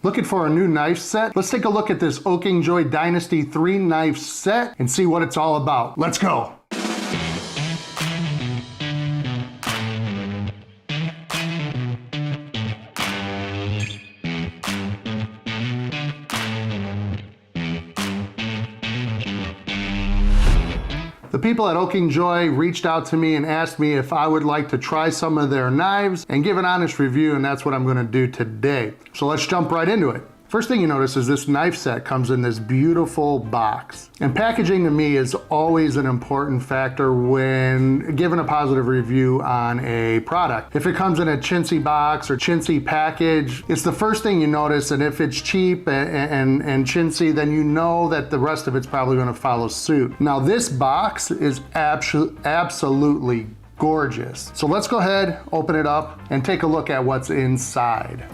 Looking for a new knife set? Let's take a look at this Okingjoy Dynasty 3 knife set and see what it's all about. Let's go. The people at Okingjoy reached out to me and asked me if I would like to try some of their knives and give an honest review, and that's what I'm going to do today. So let's jump right into it. First thing you notice is this knife set comes in this beautiful box. And packaging to me is always an important factor when giving a positive review on a product. If it comes in a chintzy box or chintzy package, it's the first thing you notice, and if it's cheap and chintzy, then you know that the rest of it's probably going to follow suit. Now this box is absolutely gorgeous. So let's go ahead, open it up, and take a look at what's inside.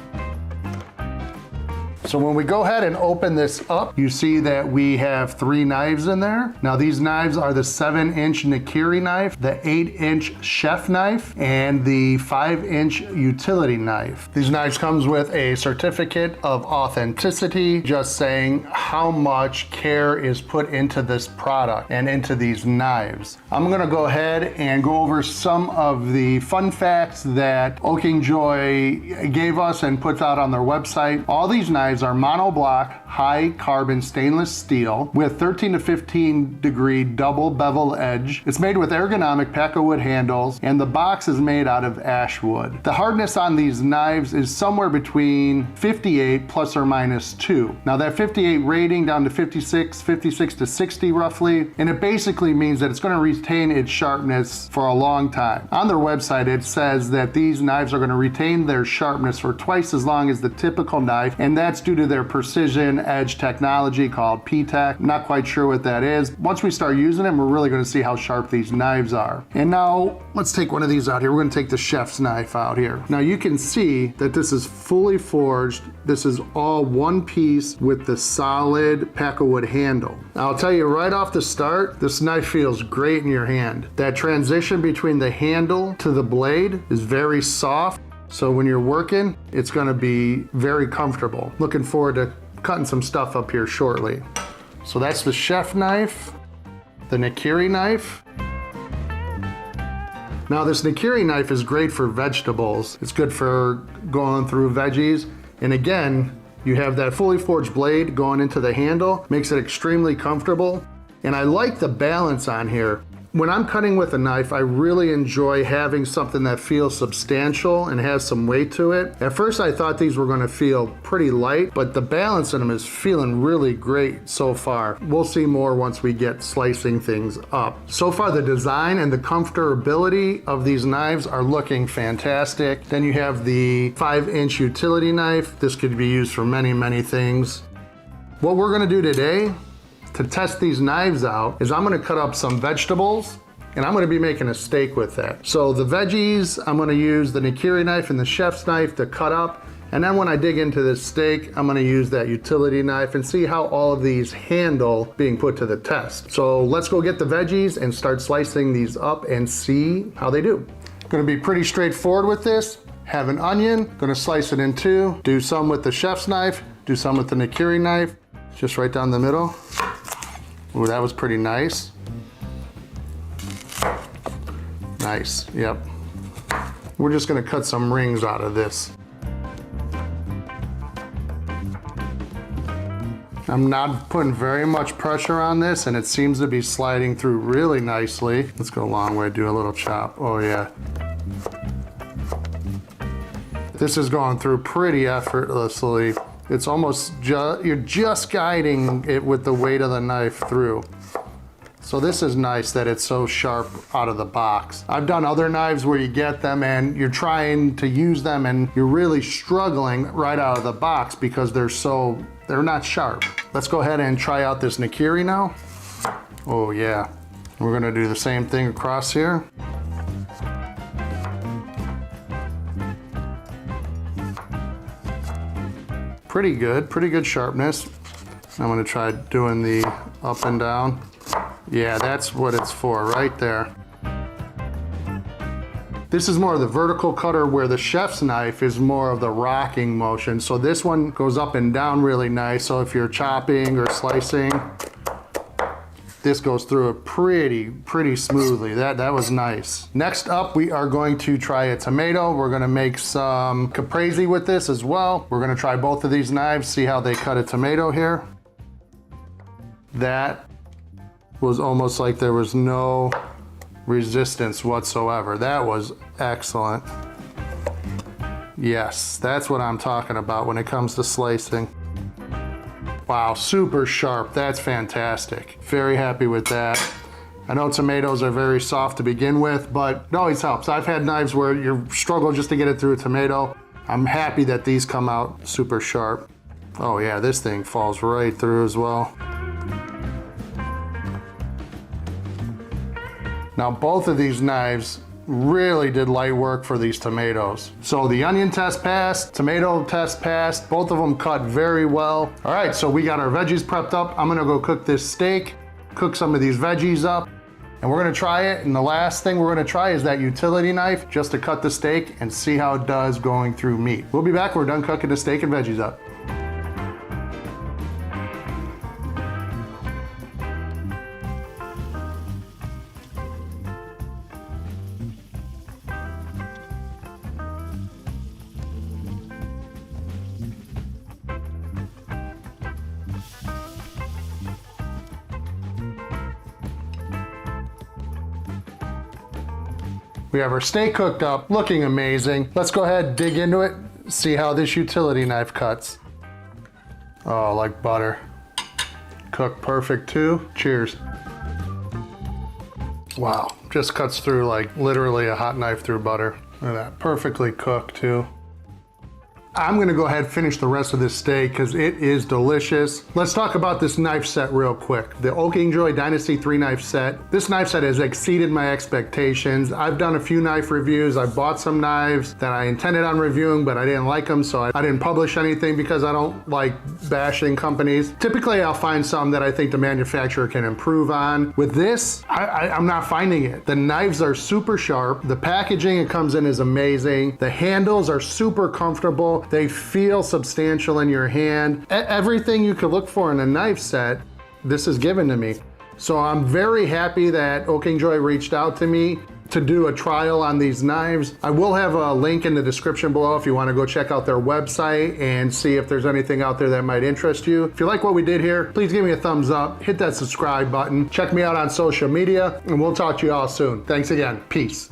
So when we go ahead and open this up, you see that we have 3 knives in there. Now these knives are the 7-inch Nakiri knife, the 8-inch chef knife, and the 5-inch utility knife. These knives comes with a certificate of authenticity, just saying how much care is put into this product and into these knives. I'm gonna go ahead and go over some of the fun facts that Okingjoy gave us and puts out on their website. All these knives are monoblock, high carbon stainless steel with 13 to 15 degree double bevel edge. It's made with ergonomic packawood handles, and the box is made out of ash wood. The hardness on these knives is somewhere between 58 plus or minus 2. Now that 58 rating down to 56 to 60 roughly, and it basically means that it's going to retain its sharpness for a long time. On their website it says that these knives are going to retain their sharpness for twice as long as the typical knife, and that's due to their precision edge technology called P-Tech. Not quite sure what that is. Once we start using them, we're really going to see how sharp these knives are. And now let's take one of these out here. We're going to take the chef's knife out here. Now you can see that this is fully forged. This is all one piece with the solid packawood handle. Now I'll tell you right off the start, this knife feels great in your hand. That transition between the handle to the blade is very soft. So when you're working, it's gonna be very comfortable. Looking forward to cutting some stuff up here shortly. So that's the chef knife, the Nakiri knife. Now this Nakiri knife is great for vegetables. It's good for going through veggies. And again, you have that fully forged blade going into the handle, makes it extremely comfortable. And I like the balance on here. When I'm cutting with a knife, I really enjoy having something that feels substantial and has some weight to it. At first I thought these were gonna feel pretty light, but the balance in them is feeling really great so far. We'll see more once we get slicing things up. So far the design and the comfortability of these knives are looking fantastic. Then you have the 5-inch utility knife. This could be used for many, many things. What we're gonna do today to test these knives out is I'm gonna cut up some vegetables, and I'm gonna be making a steak with that. So the veggies, I'm gonna use the Nakiri knife and the chef's knife to cut up, and then when I dig into this steak, I'm gonna use that utility knife and see how all of these handle being put to the test. So let's go get the veggies and start slicing these up and see how they do. Gonna be pretty straightforward with this. Have an onion, gonna slice it in 2, do some with the chef's knife, do some with the Nakiri knife, just right down the middle. Ooh, that was pretty nice. Nice, yep. We're just gonna cut some rings out of this. I'm not putting very much pressure on this, and it seems to be sliding through really nicely. Let's go a long way, do a little chop. Oh yeah. This is going through pretty effortlessly. It's almost you're just guiding it with the weight of the knife through. So this is nice that it's so sharp out of the box. I've done other knives where you get them and you're trying to use them and you're really struggling right out of the box because they're not sharp. Let's go ahead and try out this Nakiri now. Oh yeah, we're gonna do the same thing across here. Pretty good sharpness. I'm gonna try doing the up and down. Yeah, that's what it's for right there. This is more of the vertical cutter, where the chef's knife is more of the rocking motion. So this one goes up and down really nice. So if you're chopping or slicing, this goes through it pretty smoothly. That was nice. Next up, we are going to try a tomato. We're gonna make some caprese with this as well. We're gonna try both of these knives, see how they cut a tomato here. That was almost like there was no resistance whatsoever. That was excellent. Yes, that's what I'm talking about when it comes to slicing. Wow, super sharp. That's fantastic. Very happy with that. I know tomatoes are very soft to begin with, but it always helps. I've had knives where you struggle just to get it through a tomato. I'm happy that these come out super sharp. Oh yeah, this thing falls right through as well. Now both of these knives really did light work for these tomatoes. So the onion test passed, tomato test passed, both of them cut very well. All right, so we got our veggies prepped up. I'm gonna go cook this steak, cook some of these veggies up, and we're gonna try it. And the last thing we're gonna try is that utility knife just to cut the steak and see how it does going through meat. We'll be back, we're done cooking the steak and veggies up. We have our steak cooked up, looking amazing. Let's go ahead, dig into it, see how this utility knife cuts. Oh, like butter. Cooked perfect too. Cheers. Wow, just cuts through like literally a hot knife through butter. Look at that, perfectly cooked too. I'm gonna go ahead and finish the rest of this steak because it is delicious. Let's talk about this knife set real quick. The Okingjoy Dynasty 3-knife set. This knife set has exceeded my expectations. I've done a few knife reviews. I bought some knives that I intended on reviewing, but I didn't like them, so I didn't publish anything because I don't like bashing companies. Typically, I'll find some that I think the manufacturer can improve on. With this, I'm not finding it. The knives are super sharp. The packaging it comes in is amazing. The handles are super comfortable. They feel substantial in your hand. Everything you could look for in a knife set, this is given to me. So I'm very happy that Okingjoy reached out to me to do a trial on these knives. I will have a link in the description below if you want to go check out their website and see if there's anything out there that might interest you. If you like what we did here, please give me a thumbs up, hit that subscribe button, check me out on social media, and we'll talk to you all soon. Thanks again. Peace.